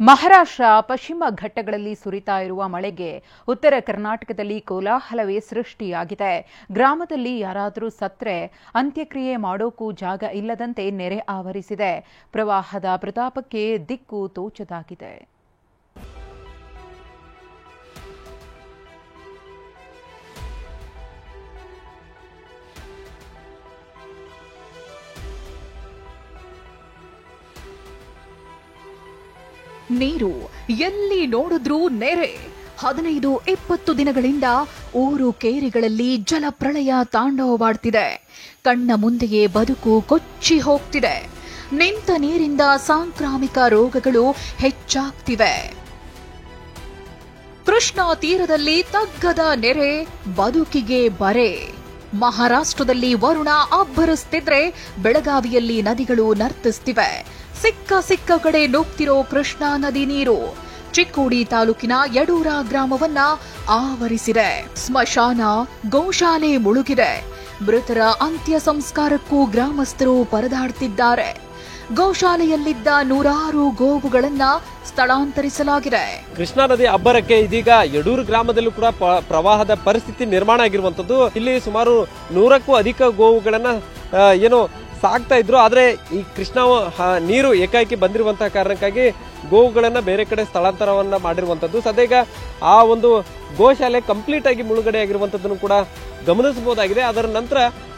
ಮಹಾರಾಷ್ಟ್ರ ಪಶ್ಚಿಮ ಘಟ್ಟಗಳಲ್ಲಿ ಸುರಿತಾ ಇರುವ ಮಳೆಗೆ ಉತ್ತರ ಕರ್ನಾಟಕದಲ್ಲಿ ಕೋಲಾಹಲವೇ ಸೃಷ್ಟಿಯಾಗಿದೆ. ಗ್ರಾಮದಲ್ಲಿ ಯಾರಾದರೂ ಸತ್ರೆ ಅಂತ್ಯಕ್ರಿಯೆ ಮಾಡೋಕೂ ಜಾಗ ಇಲ್ಲದಂತೆ ನೆರೆ ಆವರಿಸಿದೆ. ಪ್ರವಾಹದ ಪ್ರತಾಪಕ್ಕೆ ದಿಕ್ಕು ತೋಚದಾಗಿದೆ. ನೀರು ಎಲ್ಲಿ ನೋಡಿದ್ರೂ ನೆರೆ. 15-20 ದಿನಗಳಿಂದ ಊರು ಕೇರಿಗಳಲ್ಲಿ ಜಲಪ್ರಳಯ ತಾಂಡವವಾಡ್ತಿದೆ. ಕಣ್ಣ ಮುಂದೆಯೇ ಬದುಕು ಕೊಚ್ಚಿ ಹೋಗ್ತಿದೆ. ನಿಂತ ನೀರಿಂದ ಸಾಂಕ್ರಾಮಿಕ ರೋಗಗಳು ಹೆಚ್ಚಾಗ್ತಿವೆ. ಕೃಷ್ಣಾ ತೀರದಲ್ಲಿ ತಗ್ಗದ ನೆರೆ, ಬದುಕಿಗೆ ಬರೆ. ಮಹಾರಾಷ್ಟ್ರದಲ್ಲಿ ವರುಣ ಅಬ್ಬರಿಸ್ತಿದ್ರೆ ಬೆಳಗಾವಿಯಲ್ಲಿ ನದಿಗಳು ನರ್ತಿಸ್ತಿವೆ. ಸಿಕ್ಕ ಕಡೆ ನುಗ್ತಿರೋ ಕೃಷ್ಣಾ ನದಿ ನೀರು ಚಿಕ್ಕೋಡಿ ತಾಲೂಕಿನ ಯಡೂರ ಗ್ರಾಮವನ್ನ ಆವರಿಸಿದೆ. ಸ್ಮಶಾನ, ಗೋಶಾಲೆ ಮುಳುಗಿದೆ. ಮೃತರ ಅಂತ್ಯ ಸಂಸ್ಕಾರಕ್ಕೂ ಗ್ರಾಮಸ್ಥರು ಪರದಾಡ್ತಿದ್ದಾರೆ. ಗೋಶಾಲೆಯಲ್ಲಿದ್ದ ನೂರಾರು ಗೋವುಗಳನ್ನ ಸ್ಥಳಾಂತರಿಸಲಾಗಿದೆ. ಕೃಷ್ಣಾ ನದಿ ಅಬ್ಬರಕ್ಕೆ ಇದೀಗ ಯಡೂರು ಗ್ರಾಮದಲ್ಲೂ ಕೂಡ ಪ್ರವಾಹದ ಪರಿಸ್ಥಿತಿ ನಿರ್ಮಾಣ ಆಗಿರುವಂತದ್ದು. ಇಲ್ಲಿ ಸುಮಾರು 100ಕ್ಕೂ ಅಧಿಕ ಗೋವುಗಳನ್ನ ಸಾಕ್ತಾ ಇದ್ರು. ಆದ್ರೆ ಈ ಕೃಷ್ಣಾ ನೀರು ಏಕಾಏಕಿ ಬಂದಿರುವಂತಹ ಕಾರಣಕ್ಕಾಗಿ ಗೋವುಗಳನ್ನ ಬೇರೆ ಕಡೆ ಸ್ಥಳಾಂತರವನ್ನ ಮಾಡಿರುವಂತದ್ದು. ಸದ್ಯ ಆ ಒಂದು ಗೋಶಾಲೆ ಕಂಪ್ಲೀಟ್ ಆಗಿ ಮುಳುಗಡೆ ಆಗಿರುವಂತದ್ದನ್ನು ಕೂಡ ಗಮನಿಸಬಹುದಾಗಿದೆ. ಅದರ ನಂತರ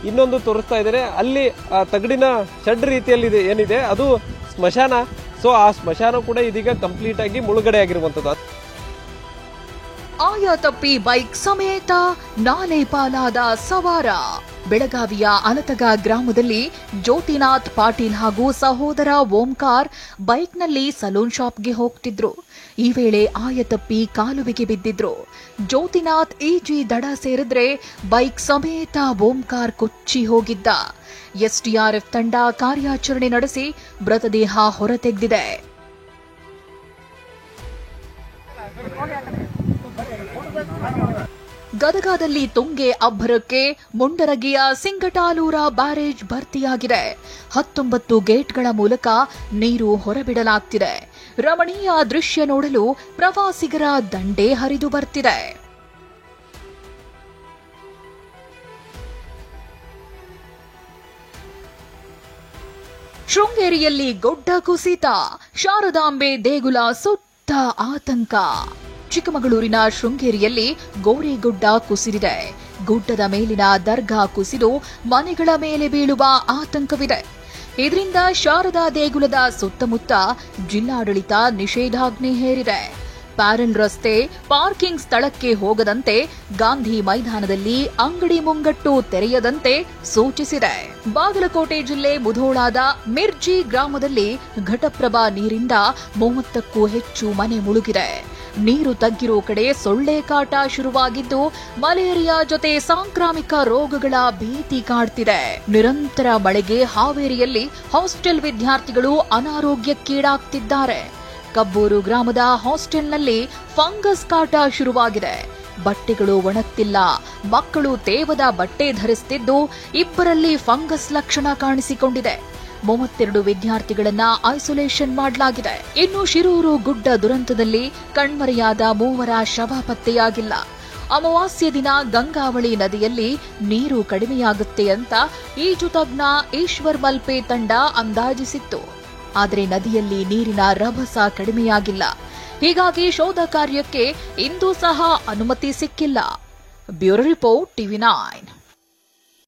ಇನ್ನೊಂದು ತೋರಿಸ್ತಾ ಇದ್ದಾರೆ, ಅಲ್ಲಿ ತಗಡಿನ ಶೆಡ್ ರೀತಿಯಲ್ಲಿ ಏನಿದೆ ಅದು ಸ್ಮಶಾನ. ಸೊ ಆ ಸ್ಮಶಾನ ಕೂಡ ಇದೀಗ ಕಂಪ್ಲೀಟ್ ಆಗಿ ಮುಳುಗಡೆ ಆಗಿರುವಂತದ್ದು. ಆಯ ತಪ್ಪಿ ಬೈಕ್ ಸಮೇತ ನಾಲೆ ಪಾಲಾದ ಸವಾರ. ಬೆಳಗಾವಿಯ ಅಲತಗ ಗ್ರಾಮದಲ್ಲಿ ಜ್ಯೋತಿನಾಥ್ ಪಾಟೀಲ್ ಹಾಗೂ ಸಹೋದರ ಓಂಕಾರ್ ಬೈಕ್ನಲ್ಲಿ ಸಲೂನ್ ಶಾಪ್ಗೆ ಹೋಗ್ತಿದ್ರು. ಈ ವೇಳೆ ಆಯತಪ್ಪಿ ಕಾಲುವೆಗೆ ಬಿದ್ದಿದ್ರು. ಜ್ಯೋತಿನಾಥ್ ಈಜಿ ದಡ ಸೇರಿದ್ರೆ ಬೈಕ್ ಸಮೇತ ಓಂಕಾರ್ ಕೊಚ್ಚಿ ಹೋಗಿದ್ದ. ಎಸ್ಡಿಆರ್ಎಫ್ ತಂಡ ಕಾರ್ಯಾಚರಣೆ ನಡೆಸಿ ಮೃತದೇಹ ಹೊರತೆಗೆದಿದೆ. ಗದಗದಲ್ಲಿ ತುಂಗೆ ಅಬ್ಬರಕ್ಕೆ ಮುಂಡರಗಿಯ ಸಿಂಗಟಾಲೂರ ಬ್ಯಾರೇಜ್ ಭರ್ತಿಯಾಗಿದೆ. 19 ಗೇಟ್ಗಳ ಮೂಲಕ ನೀರು ಹೊರಬಿಡಲಾಗ್ತಿದೆ. ರಮಣೀಯ ದೃಶ್ಯ ನೋಡಲು ಪ್ರವಾಸಿಗರ ದಂಡೇ ಹರಿದು ಬರ್ತಿದೆ. ಶೃಂಗೇರಿಯಲ್ಲಿ ಗುಡ್ಡ ಕುಸಿತ, ಶಾರದಾಂಬೆ ದೇಗುಲ ಸುತ್ತ ಆತಂಕ. ಚಿಕ್ಕಮಗಳೂರಿನ ಶೃಂಗೇರಿಯಲ್ಲಿ ಗೋರೆಗುಡ್ಡ ಕುಸಿದಿದೆ. ಗುಡ್ಡದ ಮೇಲಿನ ದರ್ಗಾ ಕುಸಿದು ಮನೆಗಳ ಮೇಲೆ ಬೀಳುವ ಆತಂಕವಿದೆ. ಇದರಿಂದ ಶಾರದಾ ದೇಗುಲದ ಸುತ್ತಮುತ್ತ ಜಿಲ್ಲಾಡಳಿತ ನಿಷೇಧಾಜ್ಞೆ ಹೇರಿದೆ. ಪ್ಯಾರಲ್ ರಸ್ತೆ, ಪಾರ್ಕಿಂಗ್ ಸ್ಥಳಕ್ಕೆ ಹೋಗದಂತೆ, ಗಾಂಧಿ ಮೈದಾನದಲ್ಲಿ ಅಂಗಡಿ ಮುಂಗಟ್ಟು ತೆರೆಯದಂತೆ ಸೂಚಿಸಿದೆ. ಬಾಗಲಕೋಟೆ ಜಿಲ್ಲೆ ಮುಧೋಳಾದ ಮಿರ್ಜಿ ಗ್ರಾಮದಲ್ಲಿ ಘಟಪ್ರಭಾ ನೀರಿಂದ 30ಕ್ಕೂ ಹೆಚ್ಚು ಮನೆ ಮುಳುಗಿದೆ. ನೀರು ತಗ್ಗಿರೋ ಕಡೆ ಸೊಳ್ಳೆ ಕಾಟ ಶುರುವಾಗಿದ್ದು ಮಲೇರಿಯಾ ಜೊತೆ ಸಾಂಕ್ರಾಮಿಕ ರೋಗಗಳ ಭೀತಿ ಕಾಡ್ತಿದೆ. ನಿರಂತರ ಮಳೆಗೆ ಹಾವೇರಿಯಲ್ಲಿ ಹಾಸ್ಟೆಲ್ ವಿದ್ಯಾರ್ಥಿಗಳು ಅನಾರೋಗ್ಯಕ್ಕೀಡಾಗ್ತಿದ್ದಾರೆ. ಕಬ್ಬೂರು ಗ್ರಾಮದ ಹಾಸ್ಟೆಲ್ನಲ್ಲಿ ಫಂಗಸ್ ಕಾಟ ಶುರುವಾಗಿದೆ. ಬಟ್ಟೆಗಳು ಒಣಗ್ತಿಲ್ಲ. ಮಕ್ಕಳು ತೇವದ ಬಟ್ಟೆ ಧರಿಸುತ್ತಿದ್ದು ಇಬ್ಬರಲ್ಲಿ ಫಂಗಸ್ ಲಕ್ಷಣ ಕಾಣಿಸಿಕೊಂಡಿದೆ. 32 ವಿದ್ಯಾರ್ಥಿಗಳನ್ನ ಐಸೋಲೇಷನ್ ಮಾಡಲಾಗಿದೆ. ಇನ್ನು ಶಿರೂರು ಗುಡ್ಡ ದುರಂತದಲ್ಲಿ ಕಣ್ಮರೆಯಾದ 3 ಶವ ಪತ್ತೆಯಾಗಿಲ್ಲ. ಅಮಾವಾಸ್ಯೆ ದಿನ ಗಂಗಾವಳಿ ನದಿಯಲ್ಲಿ ನೀರು ಕಡಿಮೆಯಾಗುತ್ತೆ ಅಂತ ಈಜು ತಜ್ಞ ಈಶ್ವರ್ ಮಲ್ಪೆ ತಂಡ ಅಂದಾಜಿಸಿತ್ತು. ಆದರೆ ನದಿಯಲ್ಲಿ ನೀರಿನ ರಭಸ ಕಡಿಮೆಯಾಗಿಲ್ಲ. ಹೀಗಾಗಿ ಶೋಧ ಕಾರ್ಯಕ್ಕೆ ಇಂದೂ ಸಹ ಅನುಮತಿ ಸಿಕ್ಕಿಲ್ಲ. Bureau report, TV9.